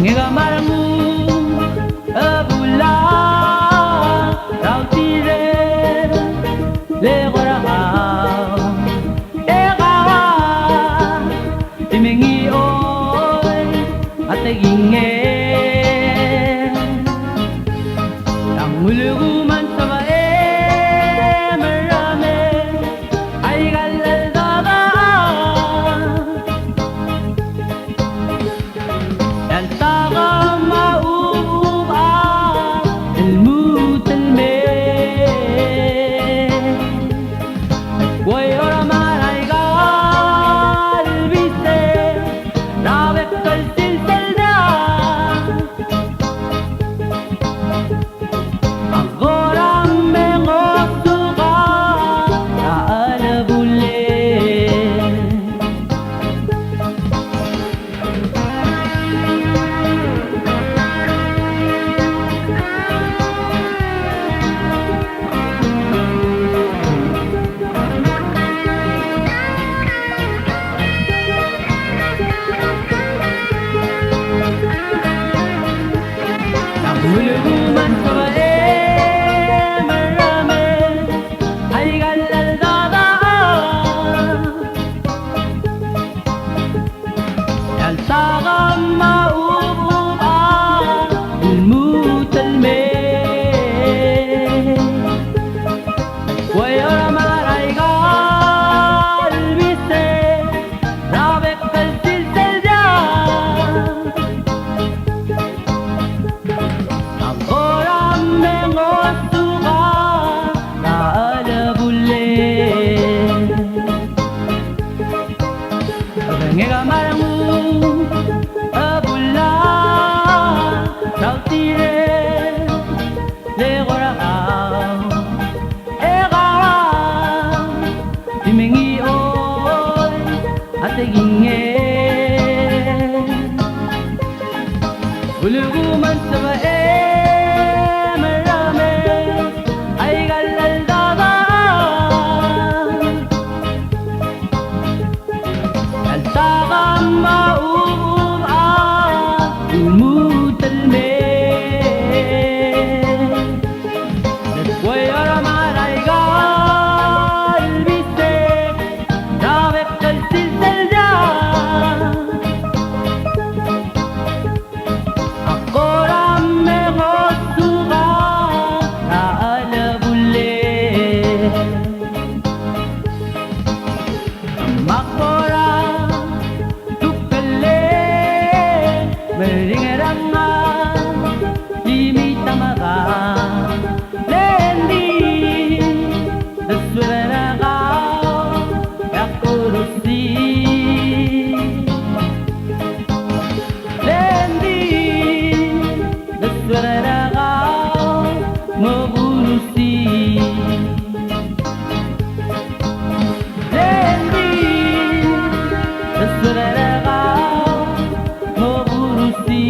Nga marmu abula rautire le gora ega timengi oi ateginge ang mulugu man sama marame ay galal dada dan taga mauba الموت المين ويرى ما رايقا قلبي سير رابق السلسل دا أغورا من غصوغا رأنا بولين Muluguman sa bae marami ay galal dadaan yan takang mauuba الموت المين ويرى ما رايقا قلبي سير رابق السلسل دا Agora me gostuga na alabule Ngega marangu abula rautire le gora ega timengi oi ateginge Uluguman sa bae marami ay galal dadaan yan takang mauuba الموت المين ويرى ما رايقا قلبي سير رابق السلسل دا Agora me gostuga na alabule Makora tukale meringeranga limitamaga lendi desweraga yakurusi lendi desweraga mabunusi lendi desweraga mabunusi